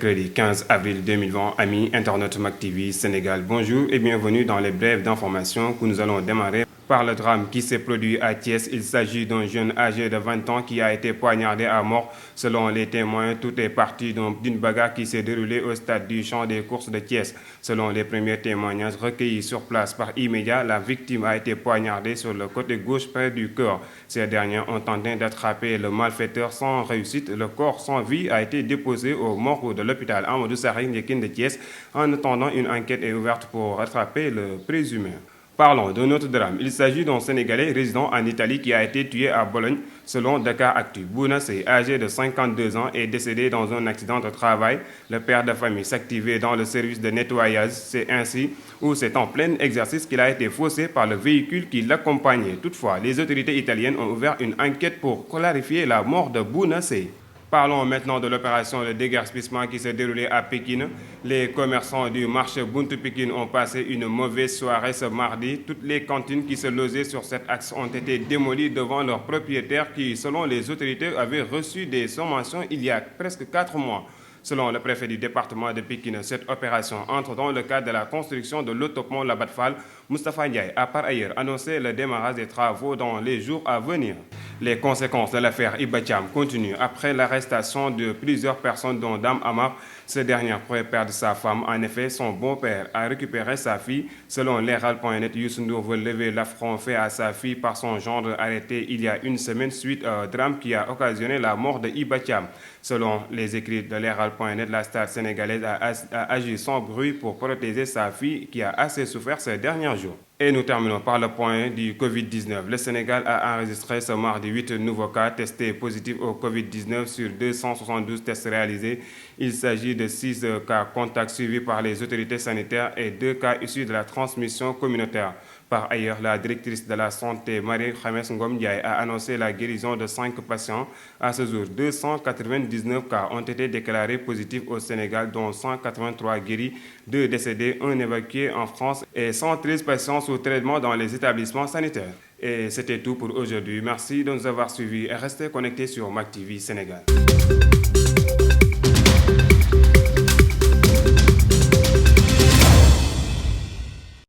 Mercredi 15 avril 2020, amis internautes MacTV Sénégal, bonjour et bienvenue dans les brèves d'information que nous allons démarrer par le drame qui s'est produit à Thiès. Il s'agit d'un jeune âgé de 20 ans qui a été poignardé à mort. Selon les témoins, tout est parti d'une bagarre qui s'est déroulée au stade du champ des courses de Thiès. Selon les premiers témoignages recueillis sur place par immédiat, la victime a été poignardée sur le côté gauche près du cœur. Ces derniers ont tenté d'attraper le malfaiteur sans réussite. Le corps sans vie a été déposé au morgue de l'hôpital Amadou Sakhir Ndiékine de Thiès. En attendant, une enquête est ouverte pour rattraper le présumé. Parlons d'un autre drame. Il s'agit d'un Sénégalais résidant en Italie qui a été tué à Bologne. Selon Dakaractu, Bouna Seye, âgé de 52 ans, est décédé dans un accident de travail. Le père de famille s'activait dans le service de nettoyage. C'est en plein exercice qu'il a été faussé par le véhicule qui l'accompagnait. Toutefois, les autorités italiennes ont ouvert une enquête pour clarifier la mort de Bouna Seye. Parlons maintenant de l'opération de déguerpissement qui s'est déroulée à Pékin. Les commerçants du marché Buntu Pékin ont passé une mauvaise soirée ce mardi. Toutes les cantines qui se logeaient sur cet axe ont été démolies devant leurs propriétaires qui, selon les autorités, avaient reçu des sommations il y a presque 4 mois. Selon le préfet du département de Pékin, cette opération entre dans le cadre de la construction de l'autopont Labat-Fall. Moustapha Ndiaye a par ailleurs annoncé le démarrage des travaux dans les jours à venir. Les conséquences de l'affaire Iba Thiam continuent après l'arrestation de plusieurs personnes dont Dame Amar. Ce dernier pourrait perdre sa femme. En effet, son beau-père a récupéré sa fille. Selon l'Herald.net, Youssou Ndour veut lever l'affront fait à sa fille par son gendre arrêté il y a une semaine suite à un drame qui a occasionné la mort de Iba Thiam. Selon les écrits de l'Herald.net, la star sénégalaise a agi sans bruit pour protéger sa fille qui a assez souffert ces derniers jours. Et nous terminons par le point du Covid-19. Le Sénégal a enregistré ce mardi 8 nouveaux cas testés positifs au Covid-19 sur 272 tests réalisés. Il s'agit de 6 cas contacts suivis par les autorités sanitaires et 2 cas issus de la transmission communautaire. Par ailleurs, la directrice de la santé, Marie-Khames Ngom Ndiaye, a annoncé la guérison de 5 patients. À ce jour, 299 cas ont été déclarés positifs au Sénégal, dont 183 guéris, 2 décédés, 1 évacué en France et 113 patients sous traitement dans les établissements sanitaires. Et c'était tout pour aujourd'hui. Merci de nous avoir suivis et restez connectés sur MacTV Sénégal.